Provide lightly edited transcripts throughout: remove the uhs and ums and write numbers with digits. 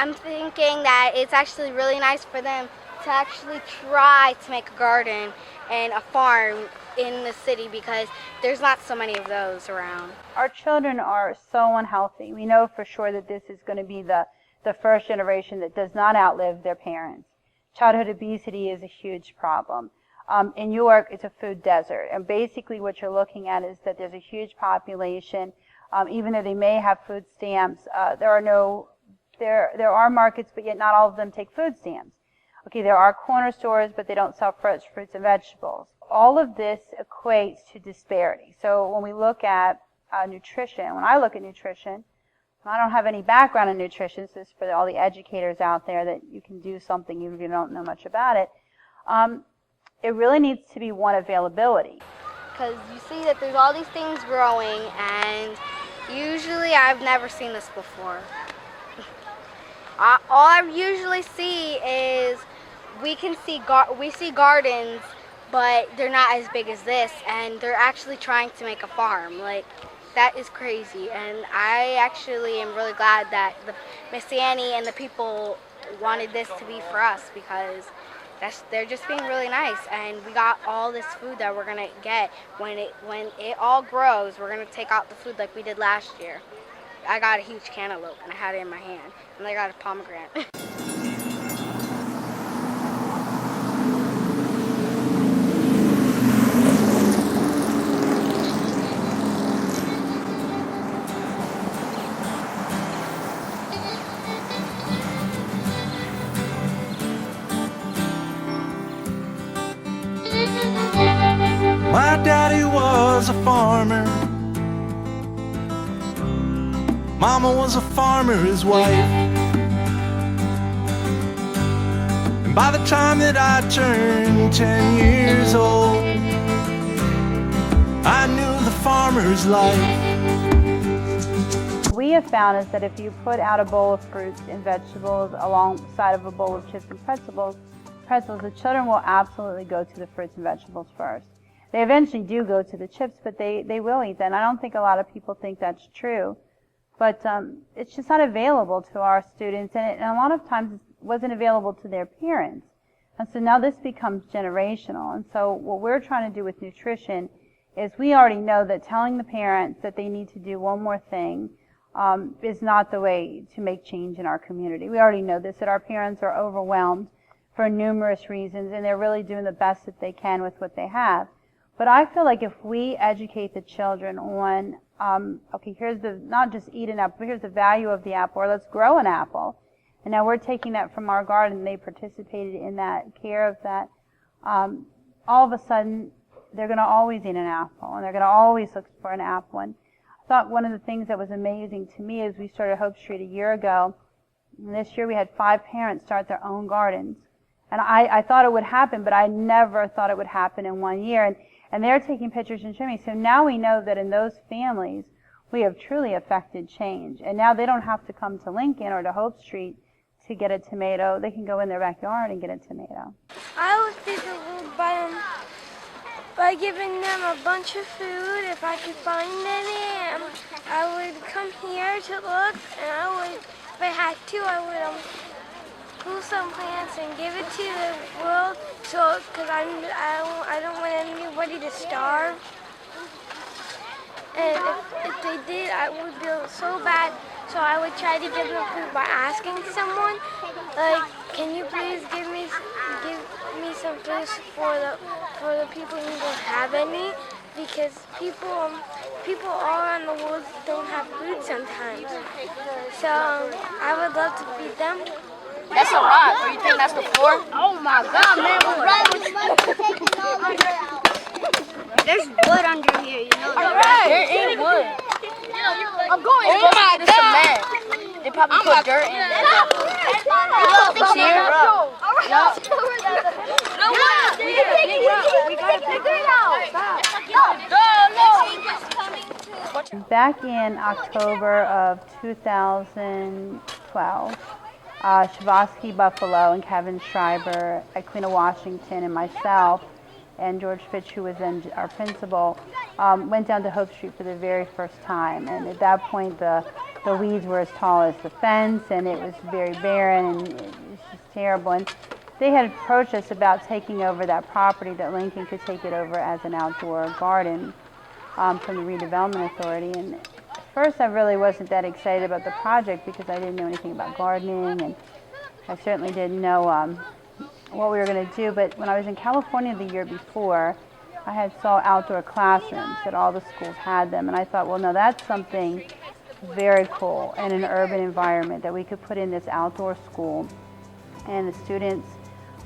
I'm thinking that it's actually really nice for them to actually try to make a garden and a farm in the city because there's not so many of those around. Our children are so unhealthy. We know for sure that this is going to be the first generation that does not outlive their parents. Childhood obesity is a huge problem. In New York, it's a food desert, and basically what you're looking at is that there's a huge population. Even though they may have food stamps, there are markets, but yet not all of them take food stamps. Okay, there are corner stores, but they don't sell fresh fruits and vegetables. All of this equates to disparity. So when we look at nutrition, when I look at nutrition, I don't have any background in nutrition, so this is for all the educators out there that you can do something even if you don't know much about it. It really needs to be one availability. Because you see that there's all these things growing, and usually I've never seen this before. All I usually see is we see gardens, but they're not as big as this, and they're actually trying to make a farm. Like, that is crazy, and I actually am really glad that Miss Annie and the people wanted this to be for us because they're just being really nice, and we got all this food that we're gonna get when it all grows. We're gonna take out the food like we did last year. I got a huge cantaloupe and I had it in my hand, and I got a pomegranate. My daddy was a farmer. Mama was a farmer's wife. And by the time that I turned 10 years old, I knew the farmer's life. What we have found is that if you put out a bowl of fruits and vegetables alongside of a bowl of chips and pretzels, the children will absolutely go to the fruits and vegetables first. They eventually do go to the chips, but they will eat them. I don't think a lot of people think that's true. But it's just not available to our students, and a lot of times it wasn't available to their parents. And so now this becomes generational. And so what we're trying to do with nutrition is we already know that telling the parents that they need to do one more thing is not the way to make change in our community. We already know this, that our parents are overwhelmed for numerous reasons, and they're really doing the best that they can with what they have. But I feel like if we educate the children on, okay, here's not just eat an apple, but here's the value of the apple, or let's grow an apple. And now we're taking that from our garden, they participated in that, care of that. All of a sudden, they're going to always eat an apple, and they're going to always look for an apple. And I thought one of the things that was amazing to me is we started Hope Street a year ago, and this year we had 5 parents start their own gardens. And I thought it would happen, but I never thought it would happen in 1 year. And they're taking pictures and showing me. So now we know that in those families, we have truly affected change. And now they don't have to come to Lincoln or to Hope Street to get a tomato. They can go in their backyard and get a tomato. I would feed the little by giving them a bunch of food if I could find any. I would come here to look, and if I had to, I would pull some plants and give it to the world, because I don't want anybody to starve. And if they did, I would feel so bad. So I would try to give them food by asking someone, like, can you please give me some food for the people who don't have any, because people all around the world don't have food sometimes. So I would love to feed them. That's a rock. Or you think that's the floor? Oh my God, man, what's wrong with you? There's wood under here, you know. Alright. There is wood. I'm going. Oh my God. Cement. They probably put dirt in it. We gotta figure it out. Stop. Back in October of 2012, Shavosky Buffalo and Kevin Schreiber, Aquina Washington, and myself, and George Fitch, who was then our principal, went down to Hope Street for the very first time. And at that point, the the weeds were as tall as the fence, and it was very barren, and it was just terrible. And they had approached us about taking over that property, that Lincoln could take it over as an outdoor garden from the Redevelopment Authority. And at first I really wasn't that excited about the project because I didn't know anything about gardening, and I certainly didn't know what we were going to do. But when I was in California the year before, I had saw outdoor classrooms, that all the schools had them, and I thought, well, no, that's something very cool in an urban environment, that we could put in this outdoor school and the students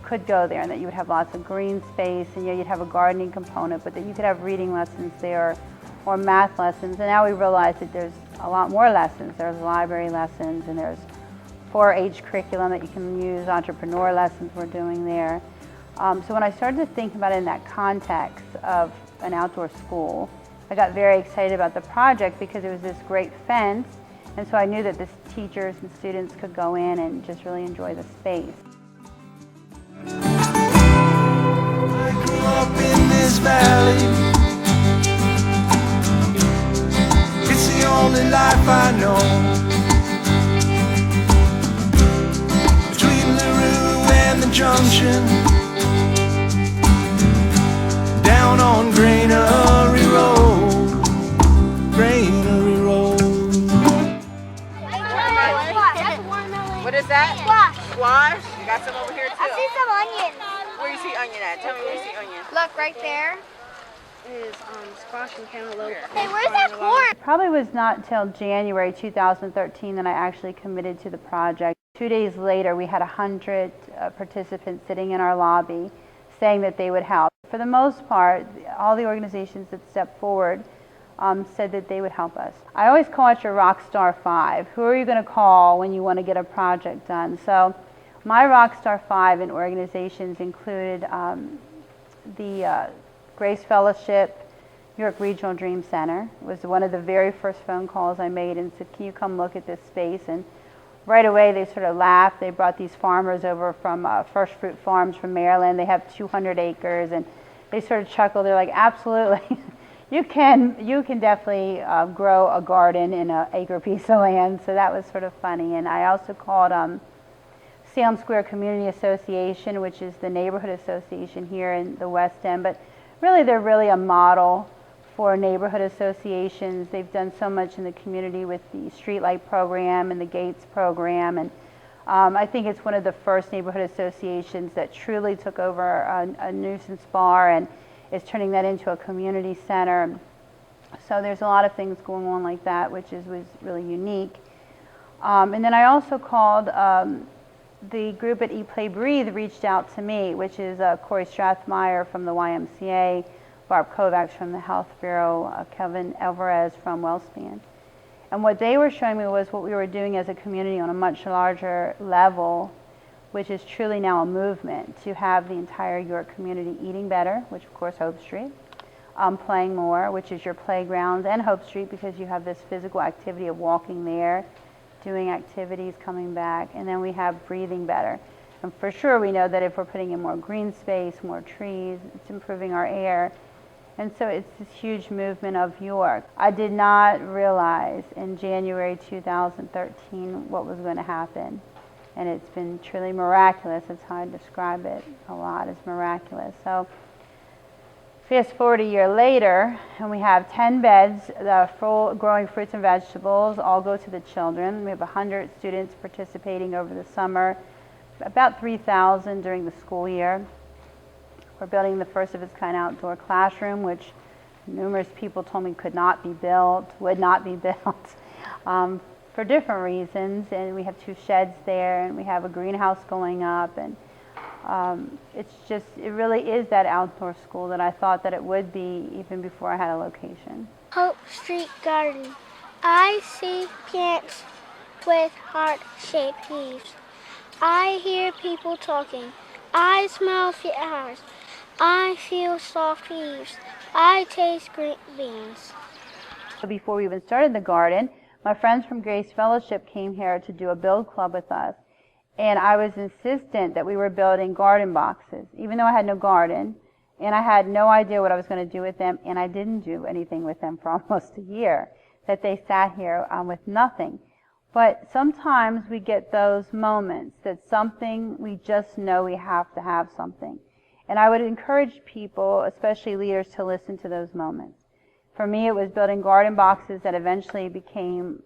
could go there, and that you would have lots of green space, and you'd have a gardening component, but that you could have reading lessons there or math lessons. And now we realize that there's a lot more lessons. There's library lessons, and there's 4-H curriculum that you can use, entrepreneur lessons we're doing there. So when I started to think about it in that context of an outdoor school, I got very excited about the project because it was this great fence, and so I knew that the teachers and students could go in and just really enjoy the space. I grew up in this valley. It's the only life I know. Between LaRue and the junction, down on Granary Road, Granary Road. That's watermelon. What is that? Squash. Squash? You got some over here too. I see some onion. Where you see onion at? Tell me where you see onion. Look, right there is squash and cantaloupe. Hey, where's that corn? It probably was not till January 2013 that I actually committed to the project. 2 days later, we had 100 participants sitting in our lobby saying that they would help. For the most part, all the organizations that stepped forward said that they would help us. I always call it your Rockstar 5. Who are you going to call when you want to get a project done? So my Rockstar 5 in organizations included the Grace Fellowship, York Regional Dream Center. It was one of the very first phone calls I made and said, can you come look at this space? And right away they sort of laughed. They brought these farmers over from First Fruit Farms from Maryland. They have 200 acres, and they sort of chuckled. They're like, absolutely. You can definitely grow a garden in an acre piece of land. So that was sort of funny. And I also called Salem Square Community Association, which is the neighborhood association here in the West End. But really, they're really a model for neighborhood associations. They've done so much in the community with the Streetlight program and the Gates program. And I think it's one of the first neighborhood associations that truly took over a nuisance bar and is turning that into a community center. So there's a lot of things going on like that, which was really unique. And then I also called the group at Eat, Play, Breathe reached out to me, which is Corey Strathmeyer from the YMCA, Barb Kovacs from the Health Bureau, Kevin Alvarez from WellSpan. And what they were showing me was what we were doing as a community on a much larger level, which is truly now a movement to have the entire York community eating better, which of course Hope Street, playing more, which is your playgrounds, and Hope Street because you have this physical activity of walking there, doing activities, coming back, and then we have breathing better. And for sure we know that if we're putting in more green space, more trees, it's improving our air. And so it's this huge movement of York. I did not realize in January 2013 what was going to happen. And it's been truly miraculous. That's how I describe it a lot, as miraculous. So fast forward a year later, and we have 10 beds, full growing fruits and vegetables, all go to the children. We have 100 students participating over the summer, about 3,000 during the school year. We're building the first of its kind outdoor classroom, which numerous people told me could not be built, would not be built for different reasons. And we have 2 sheds there, and we have a greenhouse going up. And it really is that outdoor school that I thought that it would be even before I had a location. Hope Street Garden. I see plants with heart-shaped leaves. I hear people talking. I smell flowers. I feel soft leaves. I taste green beans. Before we even started the garden, my friends from Grace Fellowship came here to do a build club with us. And I was insistent that we were building garden boxes, even though I had no garden. And I had no idea what I was going to do with them. And I didn't do anything with them for almost a year, that they sat here with nothing. But sometimes we get those moments that something, we just know we have to have something. And I would encourage people, especially leaders, to listen to those moments. For me, it was building garden boxes that eventually became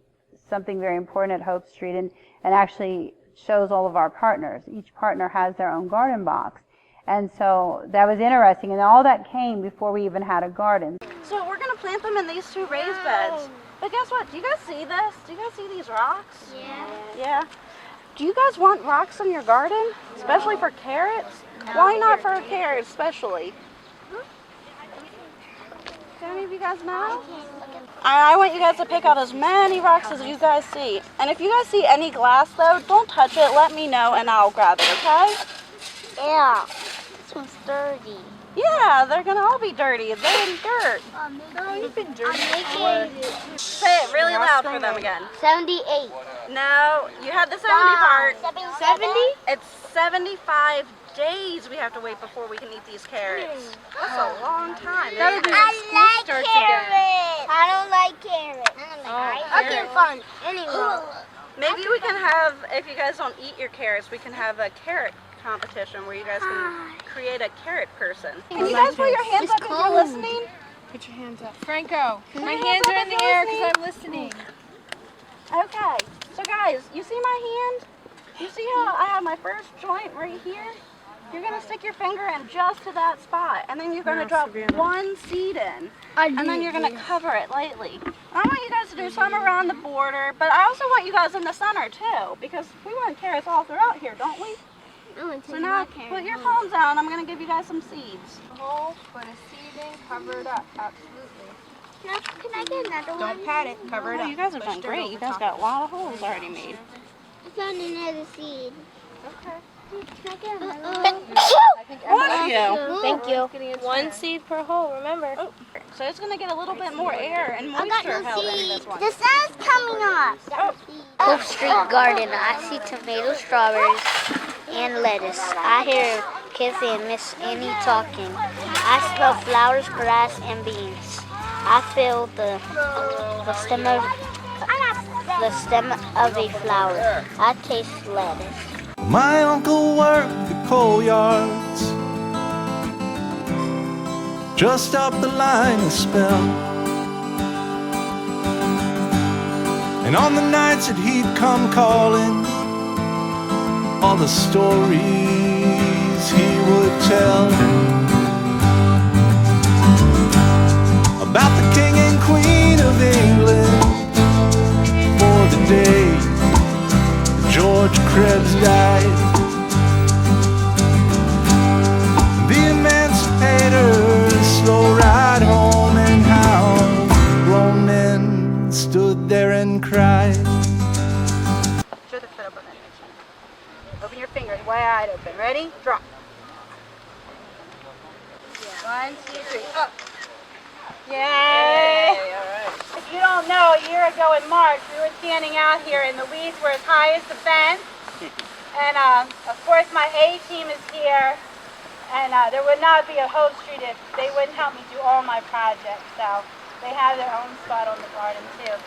something very important at Hope Street and actually shows all of our partners. Each partner has their own garden box. And so that was interesting. And all that came before we even had a garden. So we're going to plant them in these 2 raised beds. But guess what? Do you guys see this? Do you guys see these rocks? Yeah. Yeah. Do you guys want rocks in your garden? Especially for carrots? Why not for carrots especially? Do any of you guys know? I want you guys to pick out as many rocks as you guys see. And if you guys see any glass though, don't touch it. Let me know and I'll grab it, okay? Yeah. This one's dirty. Yeah, they're going to all be dirty. They're in dirt. Girl, you've been dirty. Say it really loud for them again. 78. No, you had the 70 part. 70? It's 75 days we have to wait before we can eat these carrots. That's a long time. I like carrots. I don't like carrots. Okay, fun. Anyway. Maybe we can have, if you guys don't eat your carrots, we can have a carrot competition where you guys can create a carrot person. Can you guys put your hands up if you're listening? Put your hands up. Franco, my hands are in the air because I'm listening. Okay, so guys, you see my hand? You see how I have my first joint right here? You're going to stick your finger in just to that spot, and then you're going to drop 1 seed in, and then you're going to cover it lightly. I want you guys to do some around the border, but I also want you guys in the center too, because we want carrots all throughout here, don't we? So now put your palms out, and I'm going to give you guys some seeds. Hole, put a seed in, cover it up. Absolutely. Now, can I get another one? Don't pat it, cover it Oh, up. you guys have done great. You guys got a lot of holes already made. I found another seed. Okay. Can I get another one? I think Bless you. Thank you. 1 seed per hole, remember. Oh, so it's going to get a little bit more air and I got moisture no held into seed. this one. The sun's coming up. Hope Street Garden. I see tomato, strawberries, and lettuce. I hear Kathy and Miss Annie talking. I smell flowers, grass, and beans. I feel the stem of a flower. I taste lettuce. My uncle worked the coal yards just up the line a spell. And on the nights that he'd come calling, all the stories he would tell about the king and queen of England, for the day George Krebs died. The Emancipator's slow ride home, and how grown men stood there and cried. Show the foot up on that next one. Open your fingers, wide open. Ready? Drop. 1, 2, 3, up. Yay! If you don't know, a year ago in March, we were standing out here and the weeds were as high as the fence. And of course my A team is here. And there would not be a Hope Street if they wouldn't help me do all my projects. So they have their own spot on the garden too.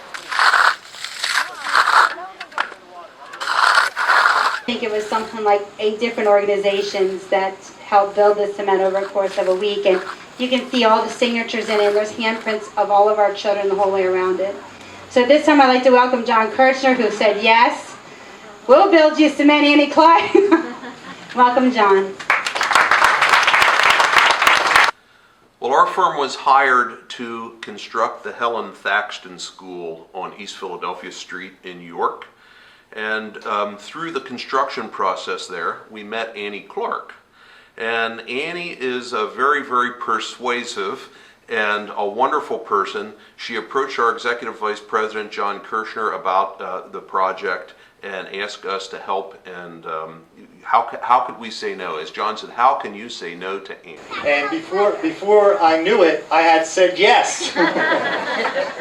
I think it was something like 8 different organizations that helped build this cement over a course of a week. And you can see all the signatures in it. There's handprints of all of our children the whole way around it. So this time I'd like to welcome John Kirchner, who said, yes, we'll build you cement, Annie Clark. Welcome, John. Well, our firm was hired to construct the Helen Thaxton School on East Philadelphia Street in York. And through the construction process there, we met Annie Clark. And Annie is a very, very persuasive and a wonderful person. She approached our Executive Vice President, John Kirchner, about the project and asked us to help. And how could we say no? As John said, how can you say no to Annie? And before I knew it, I had said yes.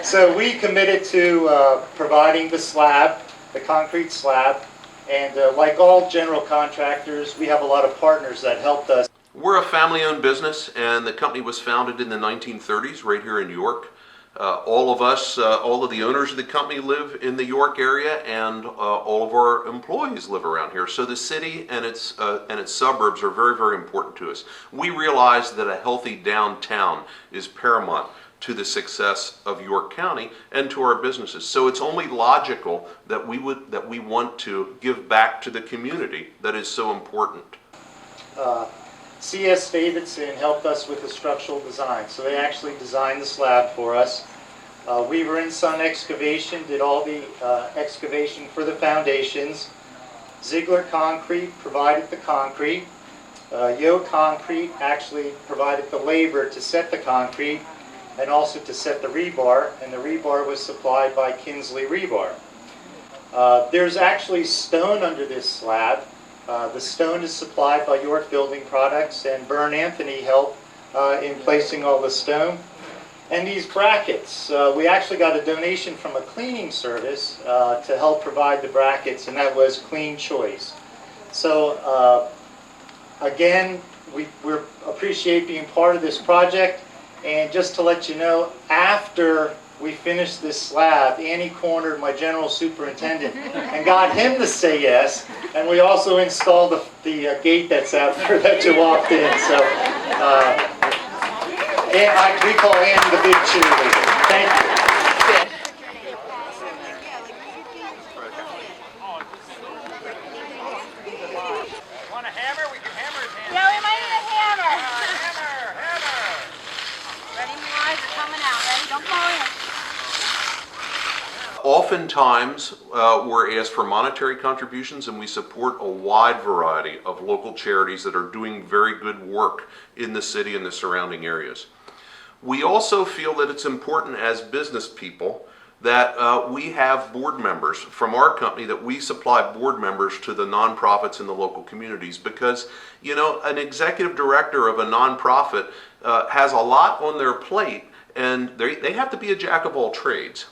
So we committed to providing the slab, the concrete slab, and like all general contractors, we have a lot of partners that helped us. We're a family-owned business, and the company was founded in the 1930s right here in York. All of us, all of the owners of the company live in the York area, and all of our employees live around here. So the city and its suburbs are very, very important to us. We realize that a healthy downtown is paramount to the success of York County and to our businesses. So it's only logical that we want to give back to the community that is so important. C.S. Davidson helped us with the structural design, so they actually designed the slab for us. Weaver and Son Excavation did all the excavation for the foundations. Ziegler Concrete provided the concrete. Yo Concrete actually provided the labor to set the concrete and also to set the rebar, and the rebar was supplied by Kinsley Rebar. There's actually stone under this slab. The stone is supplied by York Building Products, and Bern Anthony helped in placing all the stone. And these brackets, we actually got a donation from a cleaning service to help provide the brackets, and that was Clean Choice. So again, we appreciate being part of this project. And just to let you know, after we finished this slab, Annie cornered my general superintendent and got him to say yes. And we also installed the gate that's out there that you walked in. So we call Annie the big cheerleader. Thank you. Want a hammer? We can hammer his hand. Yeah, we might need a hammer. Hammer! Ready, Moise? They're coming out. Ready? Don't fall in. Oftentimes, we're asked for monetary contributions, and we support a wide variety of local charities that are doing very good work in the city and the surrounding areas. We also feel that it's important as business people that we have board members from our company, that we supply board members to the nonprofits in the local communities, because, you know, an executive director of a nonprofit has a lot on their plate, and they have to be a jack of all trades.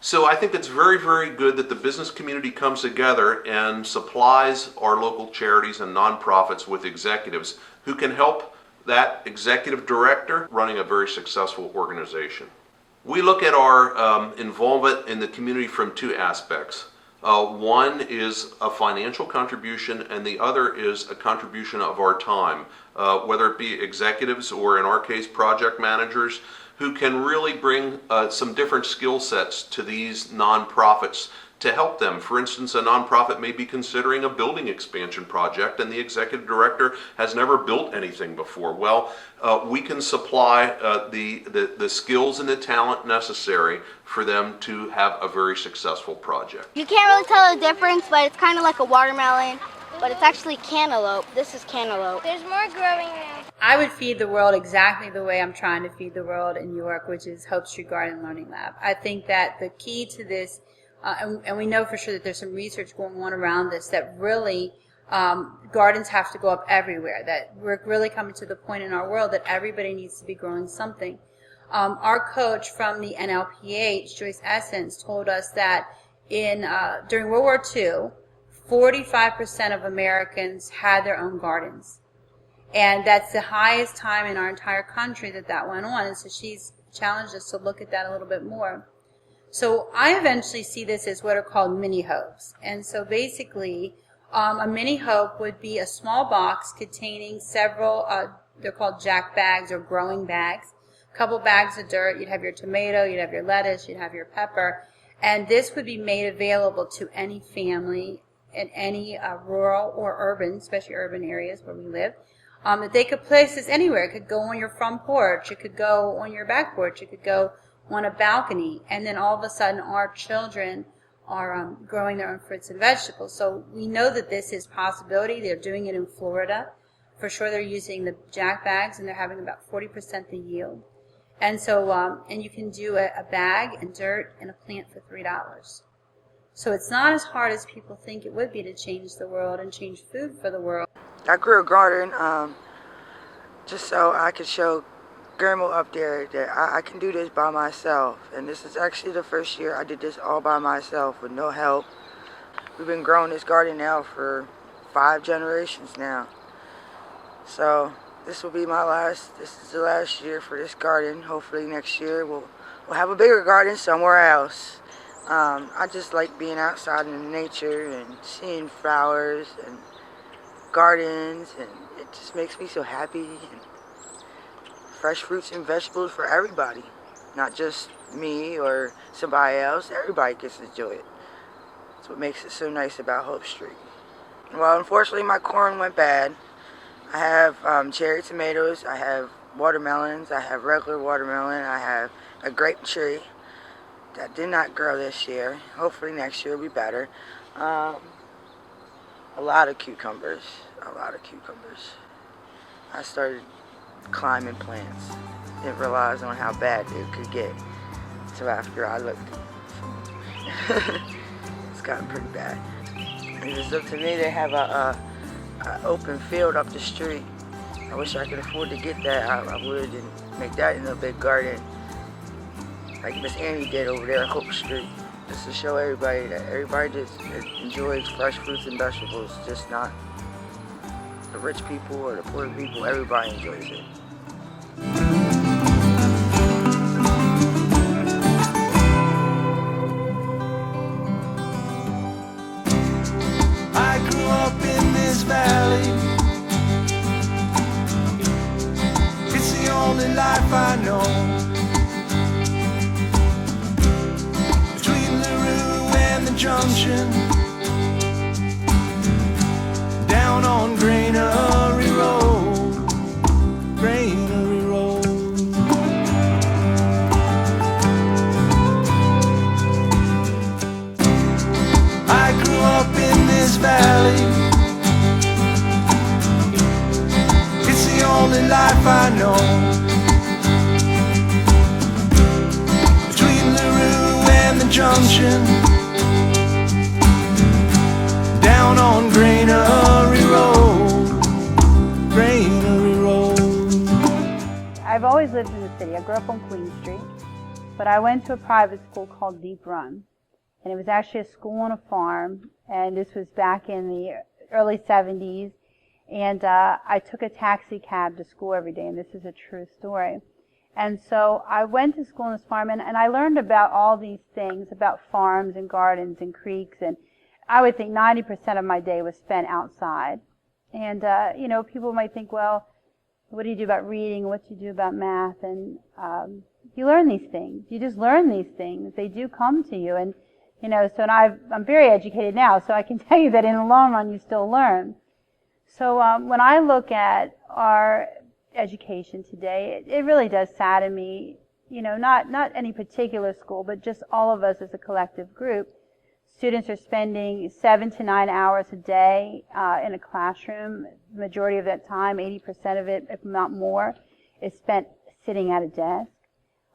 So I think it's very, very good that the business community comes together and supplies our local charities and nonprofits with executives who can help that executive director running a very successful organization. We look at our involvement in the community from two aspects. One is a financial contribution, and the other is a contribution of our time, whether it be executives or, in our case, project managers, who can really bring some different skill sets to these nonprofits to help them. For instance, a nonprofit may be considering a building expansion project, and the executive director has never built anything before. Well, we can supply the skills and the talent necessary for them to have a very successful project. You can't really tell the difference, but it's kind of like a watermelon, but it's actually cantaloupe. This is cantaloupe. There's more growing now. I would feed the world exactly the way I'm trying to feed the world in York, which is Hope Street Garden Learning Lab. I think that the key to this, and we know for sure that there's some research going on around this, that really gardens have to go up everywhere, that we're really coming to the point in our world that everybody needs to be growing something. Our coach from the NLPH, Joyce Essence, told us that during World War II, 45% of Americans had their own gardens. And that's the highest time in our entire country that went on. And so she's challenged us to look at that a little bit more. So I eventually see this as what are called mini hopes. And so basically, a mini hope would be a small box containing several, they're called jack bags or growing bags. A couple bags of dirt, you'd have your tomato, you'd have your lettuce, you'd have your pepper. And this would be made available to any family in any rural or urban, especially urban areas where we live. That they could place this anywhere. It could go on your front porch. It could go on your back porch. It could go on a balcony. And then all of a sudden our children are growing their own fruits and vegetables. So we know that this is possibility. They're doing it in Florida. For sure they're using the jack bags, and they're having about 40% the yield. And so, and you can do a bag and dirt and a plant for $3. So it's not as hard as people think it would be to change the world and change food for the world. I grew a garden just so I could show Grandma up there that I can do this by myself. And this is actually the first year I did this all by myself with no help. We've been growing this garden now for 5 generations now. So this will be this is the last year for this garden. Hopefully next year we'll have a bigger garden somewhere else. I just like being outside in nature and seeing flowers and gardens, and it just makes me so happy. And fresh fruits and vegetables for everybody, not just me or somebody else. Everybody gets to enjoy it. That's what makes it so nice about Hope Street. Well, unfortunately my corn went bad. I have cherry tomatoes, I have watermelons, I have regular watermelon, I have a grape tree that did not grow this year. Hopefully next year will be better. A lot of cucumbers. I started climbing plants. Didn't realize on how bad it could get until after I looked. It's gotten pretty bad. If it's up to me, they have a open field up the street. I wish I could afford to get that. I would and make that into a big garden, like Miss Annie did over there at Hope Street, just to show everybody that everybody just enjoys fresh fruits and vegetables, just not the rich people or the poor people. Everybody enjoys it. I grew up in this valley. It's the only life I know. Between LaRue and the junction, down on Granary Road, Granary Road. I grew up in this valley. It's the only life I know. Between LaRue and the junction, down on Granary Road, Granary Road. I've always lived in the city. I grew up on Queen Street, but I went to a private school called Deep Run. And it was actually a school on a farm, and this was back in the early 70s. And I took a taxi cab to school every day, and this is a true story. And so I went to school on this farm, and I learned about all these things, about farms and gardens and creeks, and I would think 90% of my day was spent outside. And, you know, people might think, well, what do you do about reading? What do you do about math? And you learn these things. You just learn these things. They do come to you. And you know, so I'm very educated now, so I can tell you that in the long run you still learn. So when I look at our education today, it really does sadden me, you know, not any particular school, but just all of us as a collective group. Students are spending 7 to 9 hours a day in a classroom. The majority of that time, 80% of it, if not more, is spent sitting at a desk.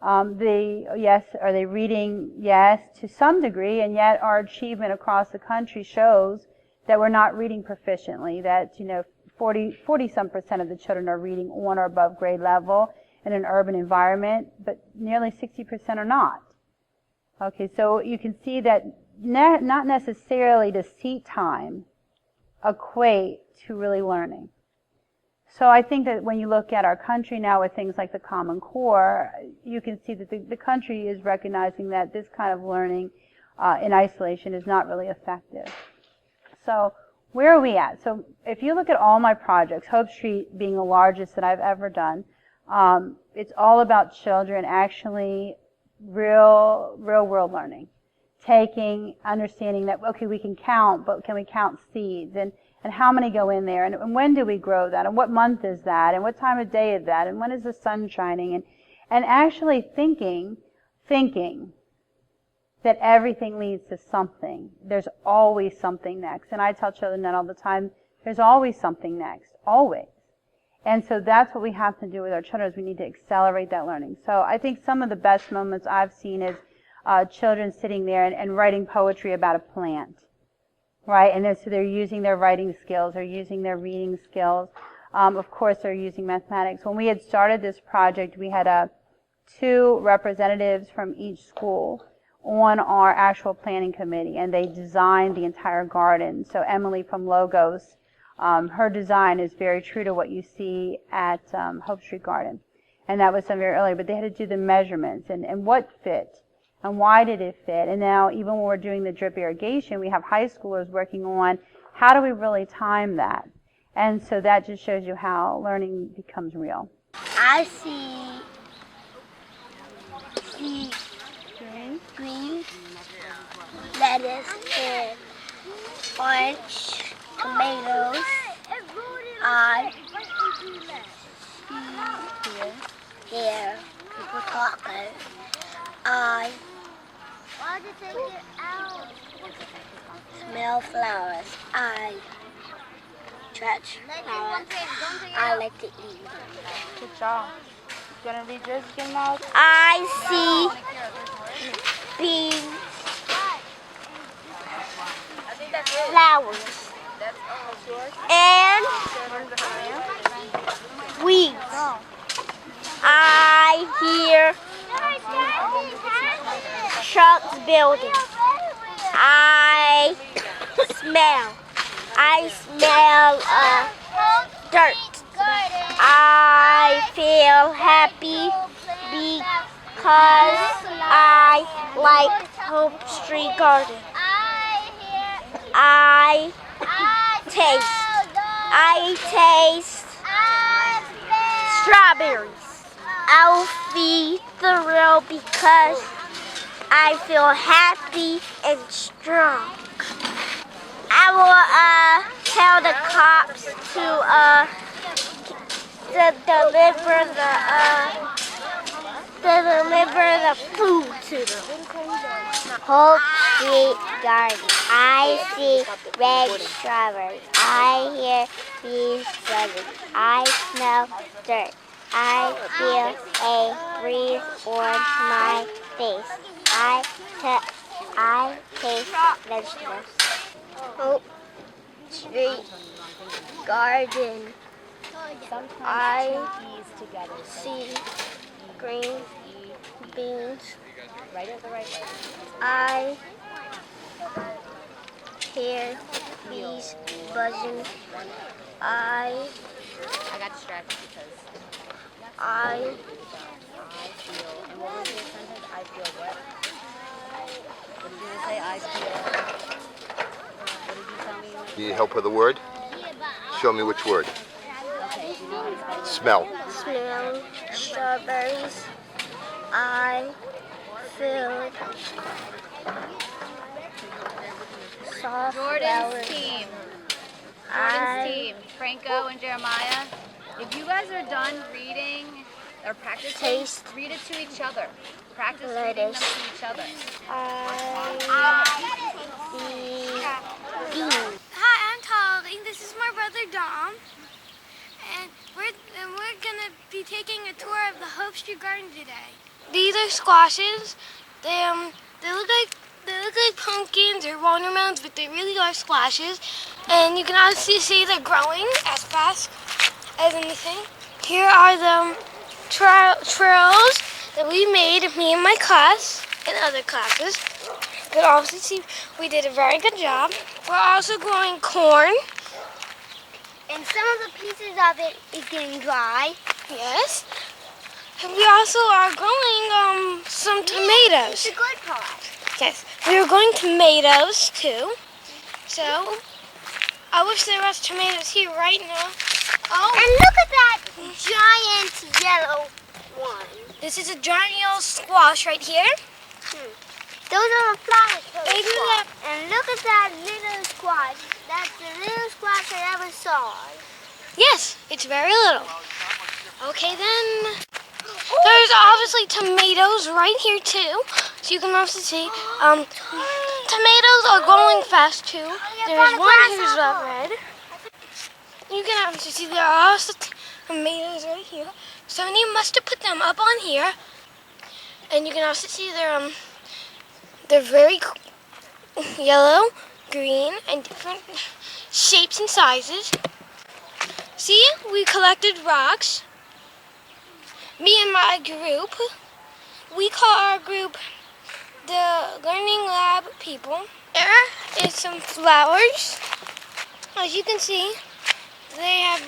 Are they reading? Yes, to some degree, and yet our achievement across the country shows that we're not reading proficiently, that, you know, 40-some% of the children are reading on or above grade level in an urban environment, but nearly 60% are not. Okay, so you can see that not necessarily does seat time equate to really learning. So I think that when you look at our country now with things like the Common Core, you can see that the country is recognizing that this kind of learning in isolation is not really effective. So where are we at? So if you look at all my projects, Hope Street being the largest that I've ever done, it's all about children actually real world learning. Understanding that, okay, we can count, but can we count seeds? And how many go in there, and when do we grow that, and what month is that, and what time of day is that, and when is the sun shining, and actually thinking that everything leads to something. There's always something next. And I tell children that all the time, there's always something next, always. And so that's what we have to do with our children, is we need to accelerate that learning. So I think some of the best moments I've seen is children sitting there and writing poetry about a plant. Right, and so they're using their writing skills, they're using their reading skills. Of course, they're using mathematics. When we had started this project, we had 2 representatives from each school on our actual planning committee, and they designed the entire garden. So Emily from Logos her design is very true to what you see at Hope Street Garden. And that was done very early, but they had to do the measurements and what fit and why did it fit. And now even when we're doing the drip irrigation, we have high schoolers working on how do we really time that. And so that just shows you how learning becomes real. I see green lettuce and orange tomatoes. I see here people talking. I smell flowers. I touch flowers. I like to eat. Good job. You gonna read yours again, Miles? I see beans, flowers, and weeds. I hear trucks building. I smell dirt. I feel happy because I like Hope Street Garden. I taste strawberries. I'll be thrilled because I feel happy and strong. I will tell the cops to deliver the food to them. Hope Street Garden. I see red strawberries. I hear bees buzzing. I smell dirt. I feel a breeze on my face. I taste vegetables. Hope Street Garden. I see green beans. I hear bees buzzing. I got distracted because I feel. And what was your sentence? I feel what? What did you say? I feel. What did you tell me? Need help with a word? Show me which word. Okay. Smell. Smell strawberries. I feel soft Jordan's team. Jordan's team. Franco and Jeremiah. If you guys are done reading or practicing, read it to each other. Practice reading them to each other. Hi, I'm Tali. This is my brother Dom, and we're gonna be taking a tour of the Hope Street Garden today. These are squashes. They look like pumpkins or watermelons, but they really are squashes. And you can obviously see they're growing as fast as anything. Here are the trails that we made, me and my class and other classes. You can obviously see we did a very good job. We're also growing corn. And some of the pieces of it is getting dry. Yes. And we also are growing some tomatoes. It's the good part. Yes. We are growing tomatoes too. So I wish there was tomatoes here right now. Oh. And look at that giant yellow one. This is a giant yellow squash right here. Those are the flowers. And look at that little squash. That's the little squash I ever saw. Yes, it's very little. Okay then. There's obviously tomatoes right here too. So you can also see tomatoes are growing fast too. There's one here's red. You can also see there are also tomatoes right here. Somebody must have put them up on here. And you can also see they're very yellow, green, and different shapes and sizes. See, we collected rocks. Me and my group, we call our group the Learning Lab people. There is some flowers, as you can see. they have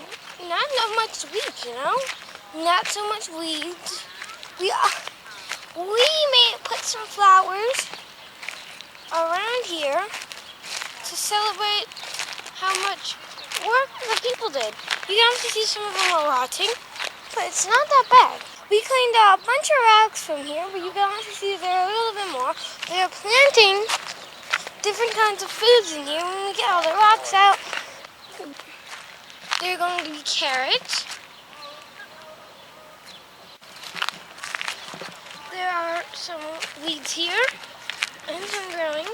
not much weeds, you know? Not so much weeds. We may put some flowers around here to celebrate how much work the people did. You can also see some of them are rotting, but it's not that bad. We cleaned out a bunch of rocks from here, but you can also see there are a little bit more. They are planting different kinds of foods in here. When we get all the rocks out, there are going to be carrots. There are some weeds here and some growing.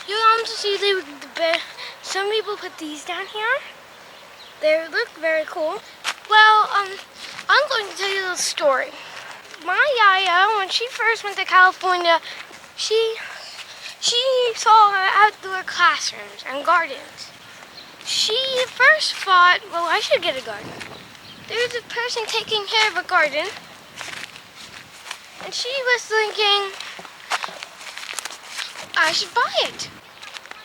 You'll also see some people put these down here. They look very cool. Well, I'm going to tell you a little story. My yaya, when she first went to California, she saw her outdoor classrooms and gardens. She first thought, well, I should get a garden. There's a person taking care of a garden, and she was thinking, I should buy it.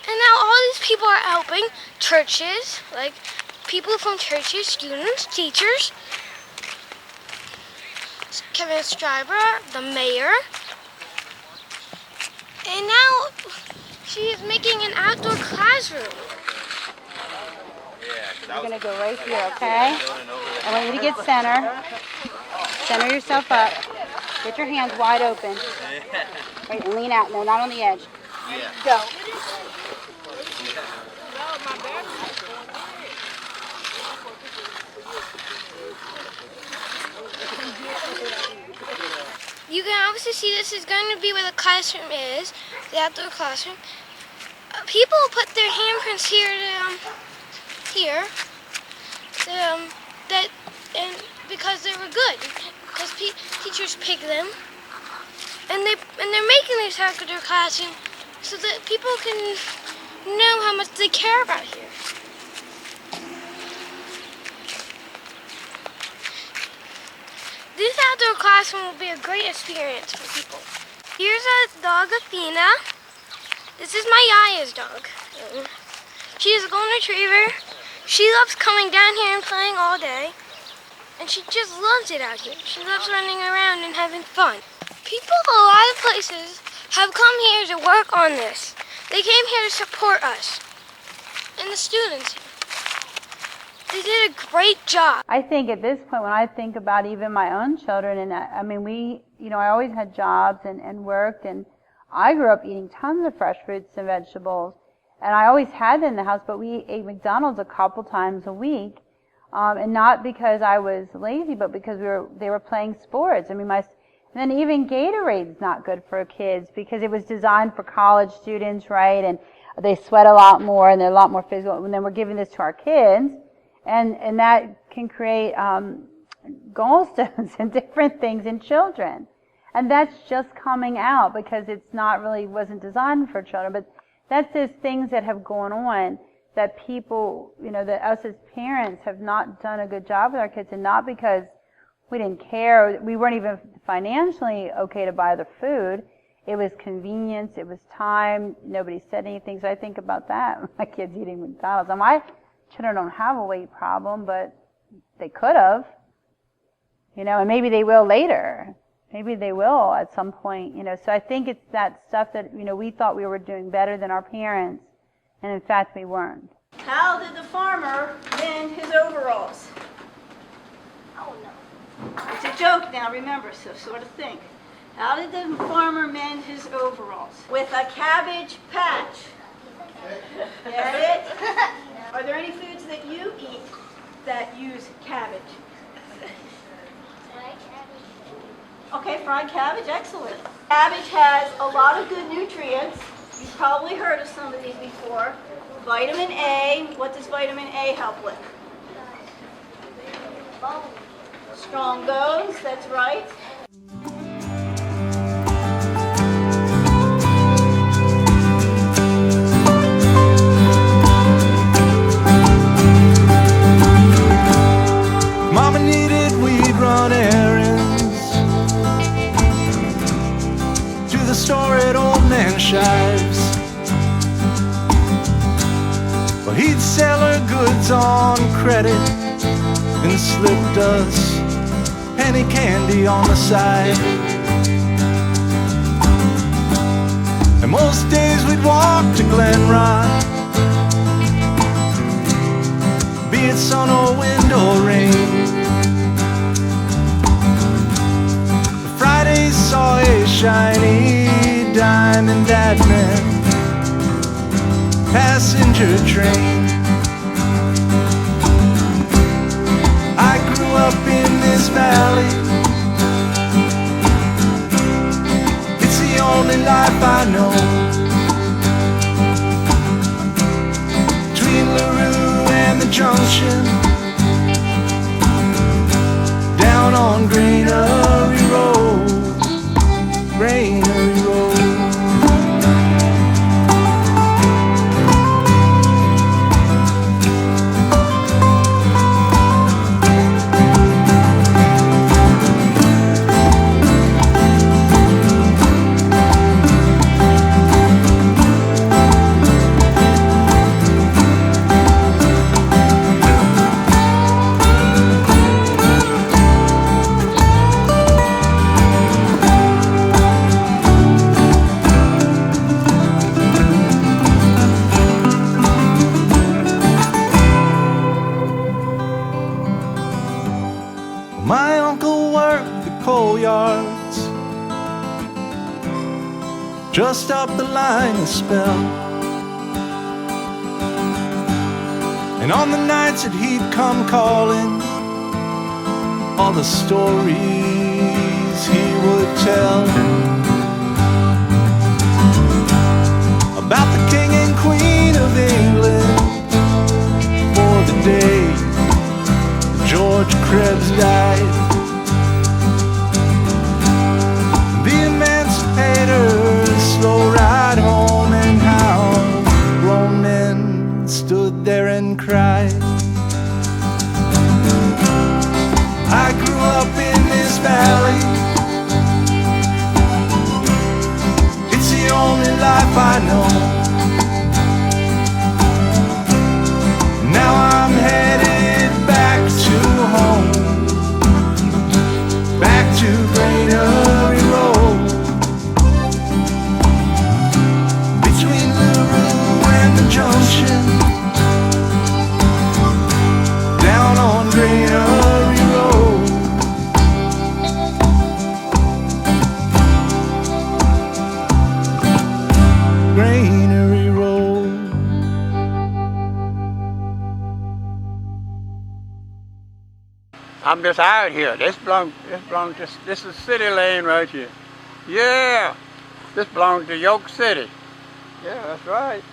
And now all these people are helping churches, like people from churches, students, teachers, Kevin Stryber, the mayor. And now she is making an outdoor classroom. You're going to go right here, okay? I want you to get center. Center yourself up. Get your hands wide open. Right, and lean out. No, not on the edge. Go. You can obviously see this is going to be where the classroom is, the outdoor classroom. People put their handprints here, because they were good, because teachers pick them, and they're making this outdoor classroom so that people can know how much they care about here. This outdoor classroom will be a great experience for people. Here's our dog, Athena. This is my yaya's dog. She is a golden retriever. She loves coming down here and playing all day. And she just loves it out here. She loves running around and having fun. People a lot of places have come here to work on this. They came here to support us and the students here. They did a great job. I think at this point, when I think about even my own children, and I mean, I always had jobs and worked, and I grew up eating tons of fresh fruits and vegetables, and I always had them in the house, but we ate McDonald's a couple times a week, and not because I was lazy, but because they were playing sports. I mean, and then even Gatorade's not good for kids because it was designed for college students, right? And they sweat a lot more, and they're a lot more physical, and then we're giving this to our kids. And that can create gallstones and different things in children. And that's just coming out because it's not really, wasn't designed for children. But that's just things that have gone on that people, that us as parents have not done a good job with our kids, and not because we didn't care. We weren't even financially okay to buy the food. It was convenience. It was time. Nobody said anything. So I think about that. My kids eating McDonald's. And my children don't have a weight problem, but they could have, and maybe they will later. Maybe they will at some point, So I think it's that stuff that, we thought we were doing better than our parents, and in fact we weren't. How did the farmer mend his overalls? Oh no. It's a joke now, remember, so sort of think. How did the farmer mend his overalls? With a cabbage patch. Get it? Are there any foods that you eat that use cabbage? Fried cabbage. Okay, fried cabbage, excellent. Cabbage has a lot of good nutrients. You've probably heard of some of these before. Vitamin A, what does vitamin A help with? Strong bones, that's right. Mama needed we'd run errands to the store at Old Man Shives, but he'd sell her goods on credit and slipped us penny candy on the side. And most days we'd walk to Glenrock, be it sun or wind or rain. Fridays saw a shiny diamond that meant passenger train. I grew up in this valley, it's the only life I know. Between LaRue and the junction, down on Granary Road, Granary Road. My uncle worked the coal yards, just up the line a spell. And on the nights that he'd come calling, all the stories he would tell about the king and queen of England, for the day George Krebs died. The emancipators slow ride home, and how grown men stood there and cried. I grew up in this valley, it's the only life I know. Now I'm headed back to home, back to Granary Road, between LaRue and the junction, down on Granary Road. Granary Road. I'm just out here. This is city lane right here. Yeah, this belongs to York City. Yeah, that's right.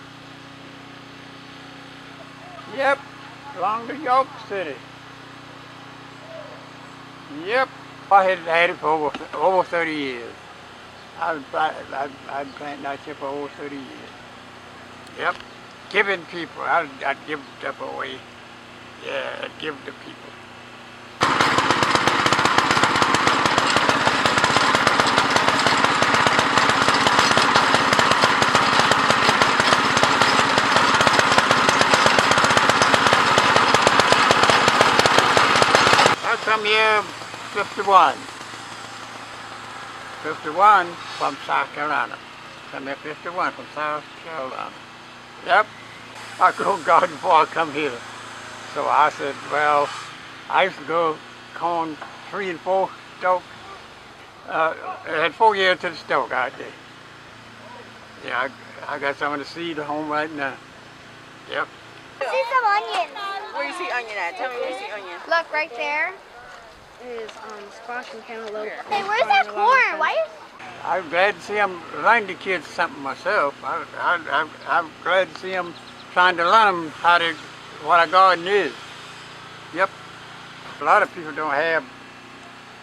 Yep, belongs to York City. Yep, I had it for over 30 years. I've been planting out here for over 30 years. Yep, giving people. I'd give stuff away. Yeah, I'd give to people. Come here, 51 from South Carolina. Come here, 51 from South Carolina. Yep, I grew garden before I come here. So I said, well, I used to go corn 3 and 4 stoke. I had 4 years to the stoke out there. Yeah, I got some of the seed at home right now. Yep. I see some onions. Where you see onion at? Tell me where you see onion. Look right there is squash and cantaloupe. Hey, where's that corn? Why is... I'm glad to see them learn the kids something myself. I'm glad to see them trying to learn them what a garden is. Yep. A lot of people don't have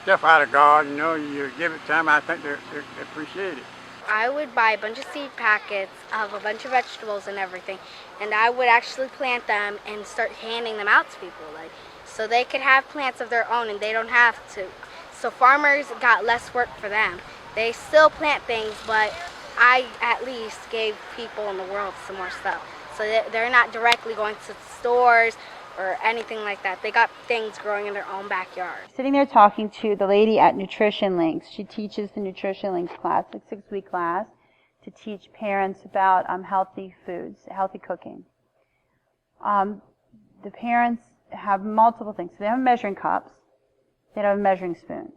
stuff out of garden. You know, you give it to them, I think they appreciate it. I would buy a bunch of seed packets of a bunch of vegetables and everything, and I would actually plant them and start handing them out to people, like, so they could have plants of their own and they don't have to. So farmers got less work for them. They still plant things, but I at least gave people in the world some more stuff. So they're not directly going to stores or anything like that. They got things growing in their own backyard. Sitting there talking to the lady at Nutrition Links. She teaches the Nutrition Links class, a 6-week class, to teach parents about healthy foods, healthy cooking. The parents have multiple things. So they have measuring cups. They don't have measuring spoons.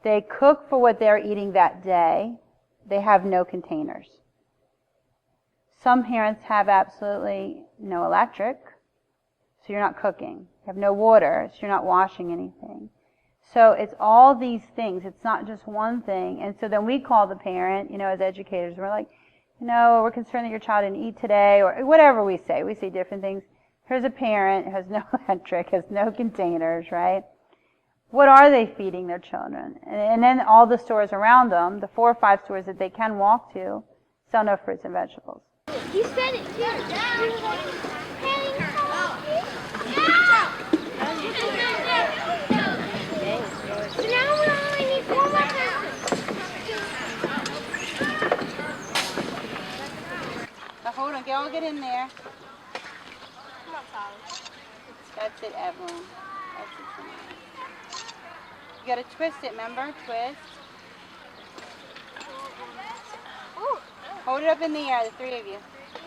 They cook for what they're eating that day. They have no containers. Some parents have absolutely no electric, so you're not cooking. You have no water, so you're not washing anything. So it's all these things. It's not just one thing. And so then we call the parent, as educators, we're like, we're concerned that your child didn't eat today, or whatever we say. We say different things. Here's a parent who has no electric, has no containers, right? What are they feeding their children? And then all the stores around them, the 4 or 5 stores that they can walk to, sell no fruits and vegetables. You said it too. You were like, hey, so now we only need 4 more Now hold on, y'all get in there. That's it, Evelyn. That's it for now. You gotta twist it, remember? Twist. Hold it up in the air, the 3 of you.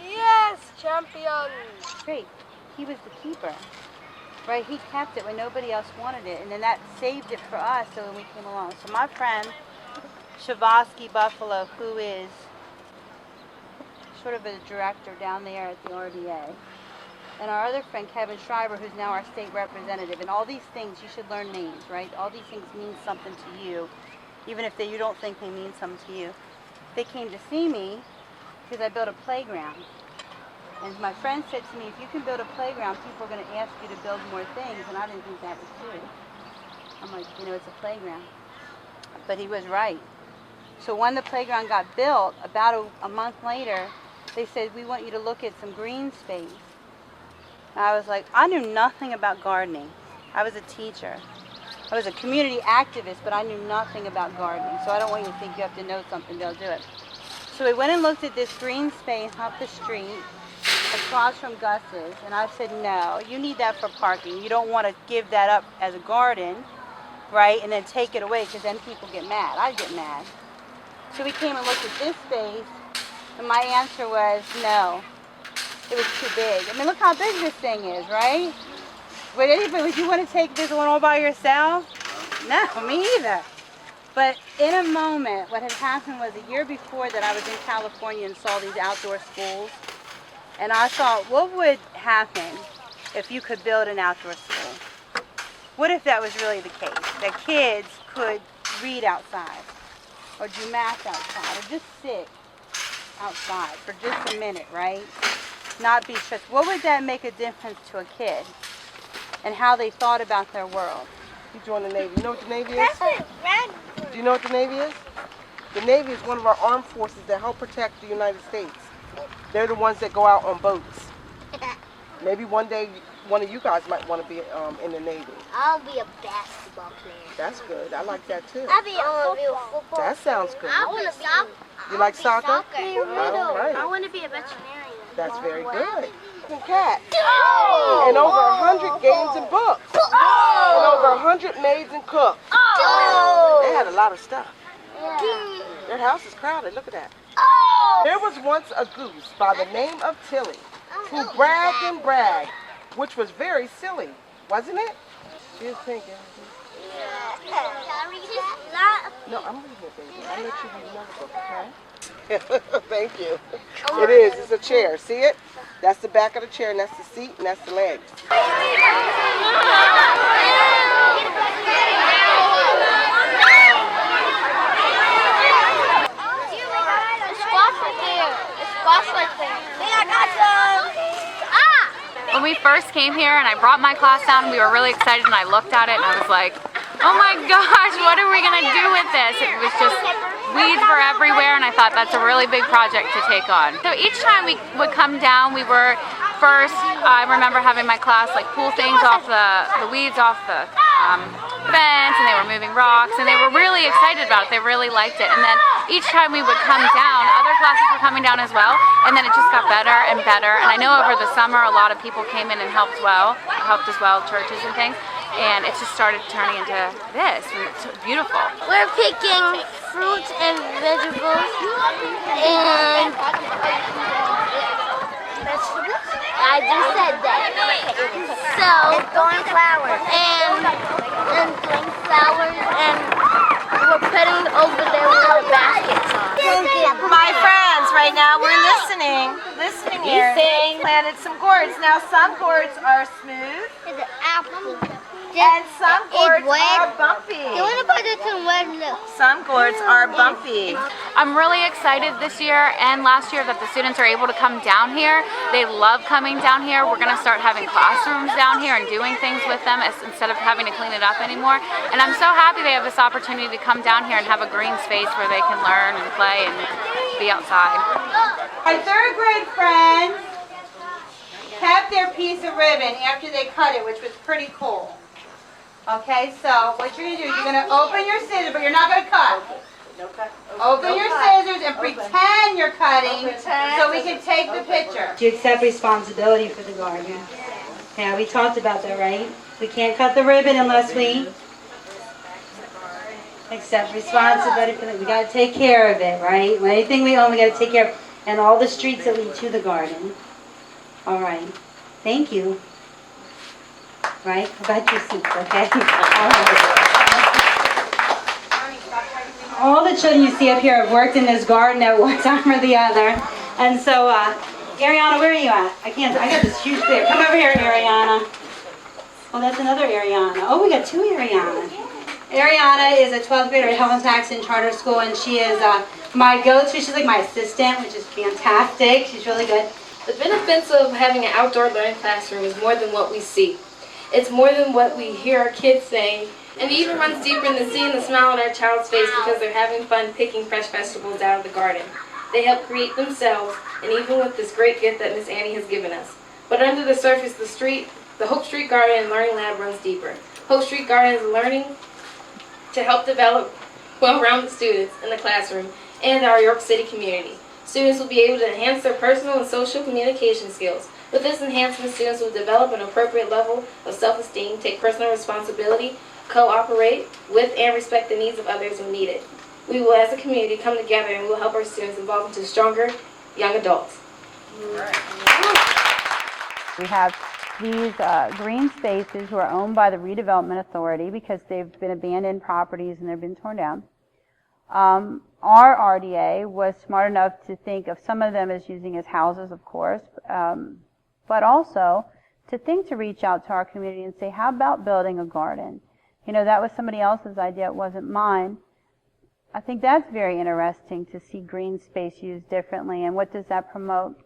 Yes, champion. Great. He was the keeper. Right? He kept it when nobody else wanted it. And then that saved it for us so when we came along. So my friend, Shavosky Buffalo, who is sort of a director down there at the RDA, and our other friend, Kevin Schreiber, who's now our state representative. And all these things, you should learn names, right? All these things mean something to you, even if you don't think they mean something to you. They came to see me because I built a playground. And my friend said to me, if you can build a playground, people are going to ask you to build more things. And I didn't think that was true. I'm like, it's a playground. But he was right. So when the playground got built, about a month later, they said, we want you to look at some green space. And I was like, I knew nothing about gardening. I was a teacher. I was a community activist, but I knew nothing about gardening. So I don't want you to think you have to know something, they'll do it. So we went and looked at this green space up the street, across from Gus's, and I said, no, you need that for parking. You don't want to give that up as a garden, right, and then take it away, because then people get mad. I'd get mad. So we came and looked at this space, and my answer was no. It was too big. I mean, look how big this thing is, right? Would you want to take this one all by yourself? No, me either. But in a moment, what had happened was a year before that I was in California and saw these outdoor schools. And I thought, what would happen if you could build an outdoor school? What if that was really the case? That kids could read outside, or do math outside, or just sit outside for just a minute, right? Not be stressed. What would that make a difference to a kid and how they thought about their world? You joined the Navy. You know what the Navy is? Do you know what the Navy is? The Navy is one of our armed forces that help protect the United States. They're the ones that go out on boats. Maybe one day one of you guys might want to be in the Navy. I'll be a basketball player. That's good. I like that too. I'll be a football That sounds good. I want to be soccer. You like soccer? All right. I want to be a veterinarian. That's very good. Cat. And over 100 games and books. And over 100 maids and cooks. They had a lot of stuff. Their house is crowded. Look at that. There was once a goose by the name of Tilly who bragged and bragged, which was very silly, wasn't it? She was thinking. No, I'm reading it, baby. I'll let you read another book, okay? Thank you. It is. It's a chair. See it? That's the back of the chair, and that's the seat, and that's the legs. When we first came here and I brought my class down, we were really excited and I looked at it and I was like, oh my gosh, what are we gonna do with this? It was just weeds were everywhere and I thought that's a really big project to take on. So each time we would come down, we were first, I remember having my class like pull things off the weeds off the fence, and they were moving rocks, and they were really excited about it. They really liked it. And then each time we would come down, other classes were coming down as well, and then it just got better and better. And I know over the summer a lot of people came in and helped as well, churches and things, and it just started turning into this, and it's beautiful. We're picking fruits and vegetables and vegetables. I just said that. So throwing flowers and throwing flowers, and we're putting over there with our baskets on. My friends, right now we're listening here. Planted some gourds. Now some gourds are smooth. It's an apple. And some gourds are bumpy. You want to put it in red look. Some gourds are bumpy. I'm really excited this year and last year that the students are able to come down here. They love coming down here. We're going to start having classrooms down here and doing things with them instead of having to clean it up anymore. And I'm so happy they have this opportunity to come down here and have a green space where they can learn and play and be outside. My third grade friends kept their piece of ribbon after they cut it, which was pretty cool. Okay, so what you're going to do, you're going to open your scissors, but you're not going to cut. Open your scissors and pretend you're cutting so we can take the picture. You accept responsibility for the garden. Yeah, we talked about that, right? We can't cut the ribbon unless we accept responsibility for it. We got to take care of it, right? Anything we own, we got to take care of. And all the streets that lead to the garden. All right. Thank you. Right? About your seats, okay? All the children you see up here have worked in this garden at one time or the other. And so, Ariana, where are you at? I got this huge bear. Come over here, Ariana. Oh, that's another Ariana. Oh, we got two Arianas. Ariana is a 12th grader at Helen-Saxon Charter School, and she is my go-to. She's like my assistant, which is fantastic. She's really good. The benefits of having an outdoor learning classroom is more than what we see. It's more than what we hear our kids saying, and it even runs deeper than seeing the smile on our child's face because they're having fun picking fresh vegetables out of the garden. They help create themselves, and even with this great gift that Miss Annie has given us. But under the surface, the Hope Street Garden and Learning Lab runs deeper. Hope Street Garden is learning to help develop well-rounded students in the classroom and our York City community. Students will be able to enhance their personal and social communication skills. With this enhancement, students will develop an appropriate level of self-esteem, take personal responsibility, cooperate with and respect the needs of others when needed. We will, as a community, come together and we will help our students evolve into stronger young adults. We have these green spaces who are owned by the Redevelopment Authority because they've been abandoned properties and they've been torn down. Our RDA was smart enough to think of some of them as using as houses, of course, but also to think to reach out to our community and say, how about building a garden? You know, that was somebody else's idea, it wasn't mine. I think that's very interesting to see green space used differently, and what does that promote?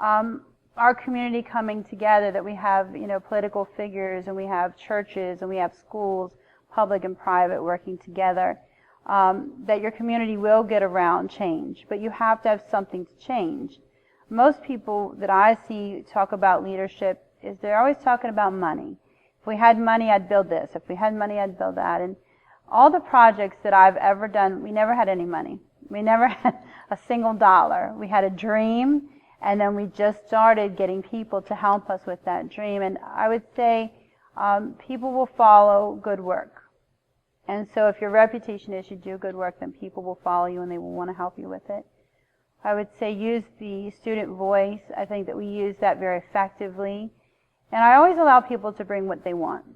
Our community coming together, that we have, you know, political figures, and we have churches, and we have schools, public and private, working together, that your community will get around change, but you have to have something to change. Most people that I see talk about leadership is they're always talking about money. If we had money, I'd build this. If we had money, I'd build that. And all the projects that I've ever done, we never had any money. We never had a single dollar. We had a dream, and then we just started getting people to help us with that dream. And I would say people will follow good work. And so if your reputation is you do good work, then people will follow you and they will want to help you with it. I would say use the student voice. I think that we use that very effectively. And I always allow people to bring what they want.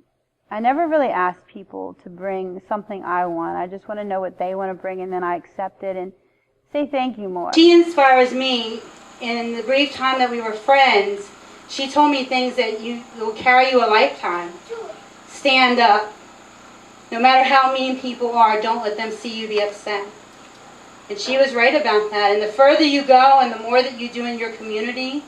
I never really ask people to bring something I want. I just want to know what they want to bring, and then I accept it and say thank you more. She inspires me. In the brief time that we were friends, she told me things that will carry you a lifetime. Stand up. No matter how mean people are, don't let them see you be upset. And she was right about that. And the further you go and the more that you do in your community,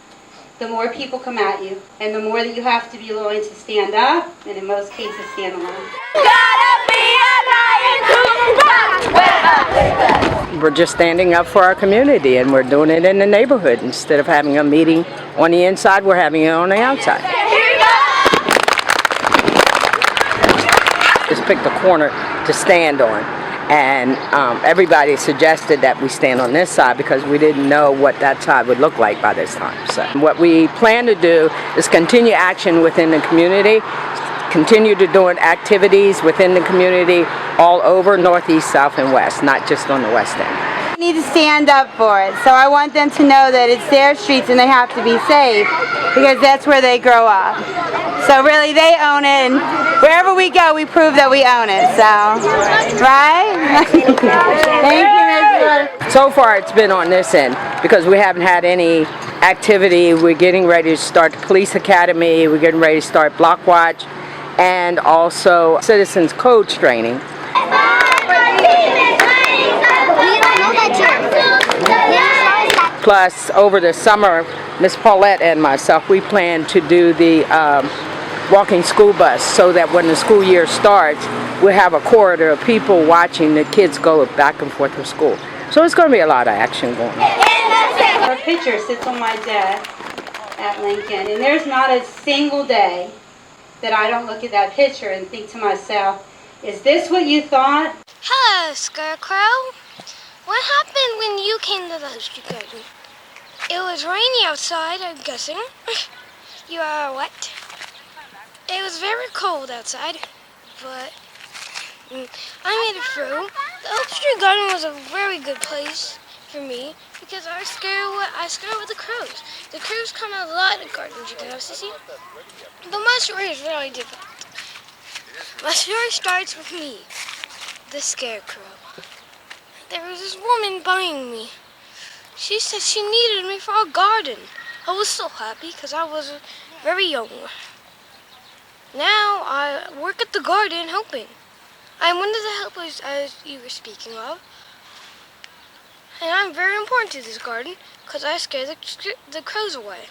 the more people come at you. And the more that you have to be willing to stand up, and in most cases, stand alone. Gotta be a lion to rock with a we're just standing up for our community, and we're doing it in the neighborhood. Instead of having a meeting on the inside, we're having it on the outside. Just picked a corner to stand on, and everybody suggested that we stand on this side because we didn't know what that side would look like by this time. So what we plan to do is continue action within the community, continue to doing activities within the community all over Northeast, South, and West, not just on the West End. They need to stand up for it. So I want them to know that it's their streets and they have to be safe because that's where they grow up. So really they own it, and wherever we go we prove that we own it. So, right? Thank you, Ms. So far it's been on this end because we haven't had any activity. We're getting ready to start the police academy, we're getting ready to start block watch, and also citizens codes training. Plus, over the summer, Miss Paulette and myself, we plan to do the walking school bus so that when the school year starts, we'll have a corridor of people watching the kids go back and forth to school. So it's going to be a lot of action going on. Our picture sits on my desk at Lincoln, and there's not a single day that I don't look at that picture and think to myself, is this what you thought? Hello, Scarecrow. What happened when you came to the history garden? It was rainy outside, I'm guessing. You are wet. It was very cold outside, but I made it through. The Oak Street Garden was a very good place for me because I scare with the crows. The crows come in a lot of gardens, you can also see. But my story is really different. My story starts with me, the Scarecrow. There was this woman buying me. She said she needed me for a garden. I was so happy because I was very young. Now I work at the garden helping. I'm one of the helpers as you were speaking of. And I'm very important to this garden because I scare the crows away.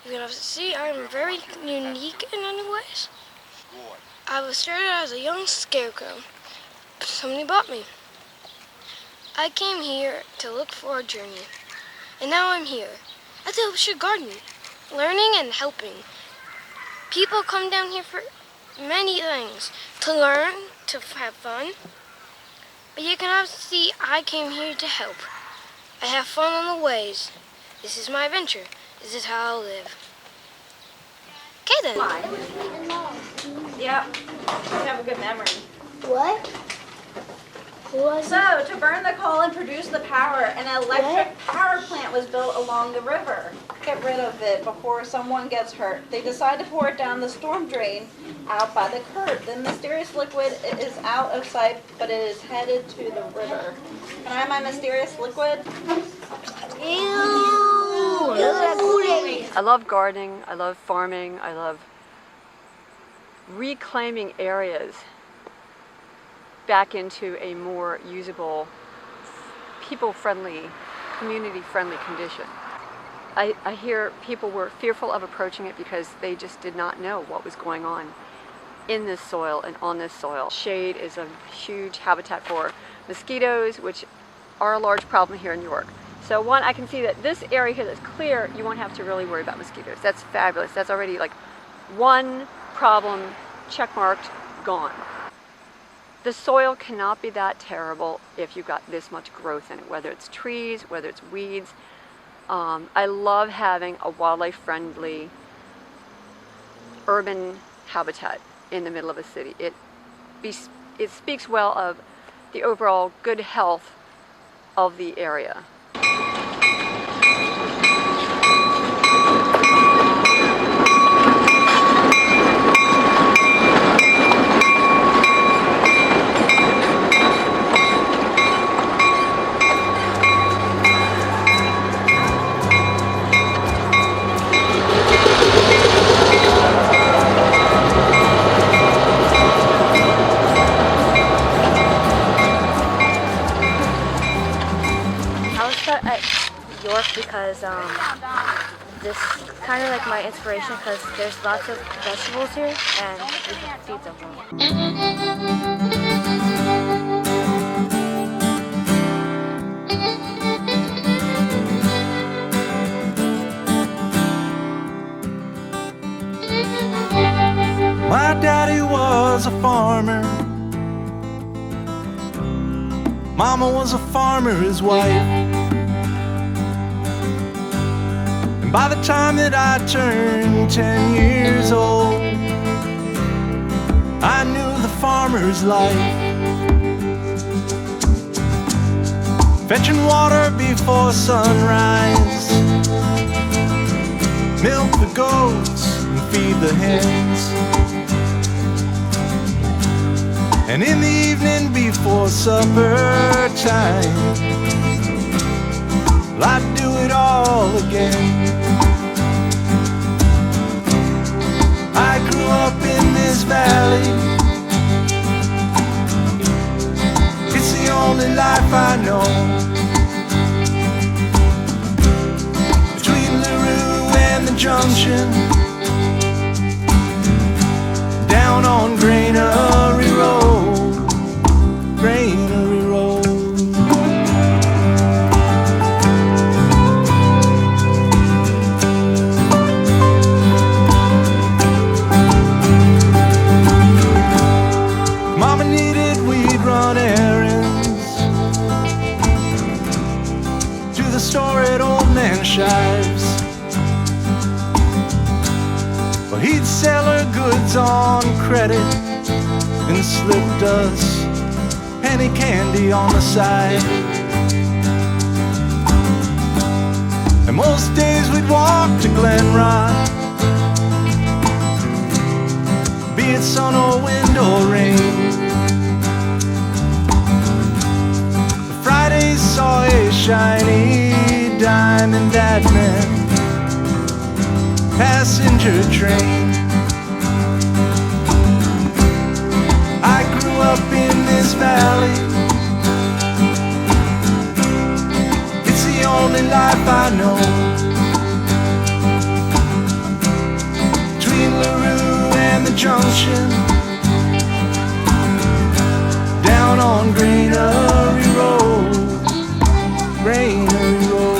You can also see I'm very unique in many ways. I was started as a young scarecrow. Somebody bought me. I came here to look for a journey, and now I'm here at the Oak Street Garden, learning and helping. People come down here for many things, to learn, to have fun, but you can also see I came here to help. I have fun on the ways. This is my adventure. This is how I live. Okay then. Yep. You have a good memory. What? So, to burn the coal and produce the power, an electric power plant was built along the river. Get rid of it before someone gets hurt. They decide to pour it down the storm drain out by the curb. The mysterious liquid is out of sight, but it is headed to the river. Can I have my mysterious liquid? I love gardening, I love farming, I love reclaiming areas back into a more usable, people-friendly, community-friendly condition. I hear people were fearful of approaching it because they just did not know what was going on in this soil and on this soil. Shade is a huge habitat for mosquitoes, which are a large problem here in New York. So one, I can see that this area here that's clear, you won't have to really worry about mosquitoes. That's fabulous. That's already like one problem checkmarked, gone. The soil cannot be that terrible if you've got this much growth in it, whether it's trees, whether it's weeds. I love having a wildlife-friendly urban habitat in the middle of a city. It speaks well of the overall good health of the area. Because this kind of like my inspiration because there's lots of vegetables here and we can feed them well. a farmer. Mama was a farmer's wife. And by the time that I turned 10 years old, I knew the farmer's life. Fetching water before sunrise, milk the goats and feed the hens. And in the evening before supper time, I'd do it all again. I grew up in this valley. It's the only life I know. Between LaRue and the junction, down on Granary Road, Granary Road. Mama needed, we'd run errands to the store at Old Man Shives. Well, he'd sell her goods on credit and slipped us penny candy on the side. And most days we'd walk to Glenrock, be it sun or wind or rain. Fridays saw a shiny diamond that meant passenger train. I grew up in this valley. It's the only life I know. Between LaRue and the junction, down on Granary Road, Granary Road.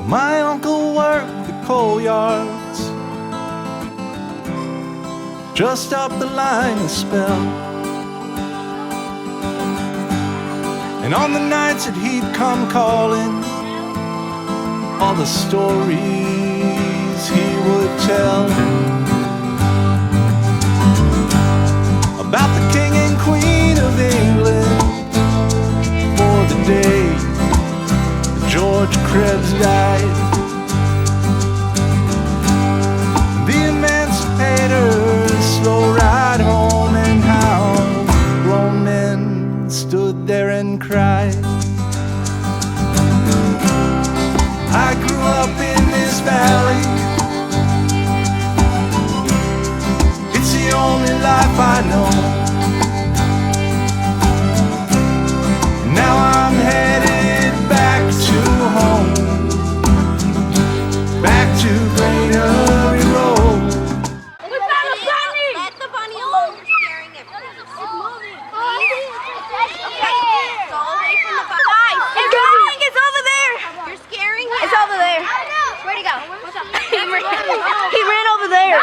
My uncle worked the coal yards just up the line a spell. And on the nights that he'd come calling, all the stories he would tell about the king and queen of England, for the day George Krebs died. The emancipator's slow ride home, and how grown men stood there and cried. I grew up in this valley. It's the only life I know. Now I'm headed back to home, back to Granary Road. We found a bunny! Let the bunny alone. You're scaring it. It's moving. Okay, go away from the bunny. Guys, it's going. It's over there. You're scaring him. It's over there. Where'd he go? He ran over there.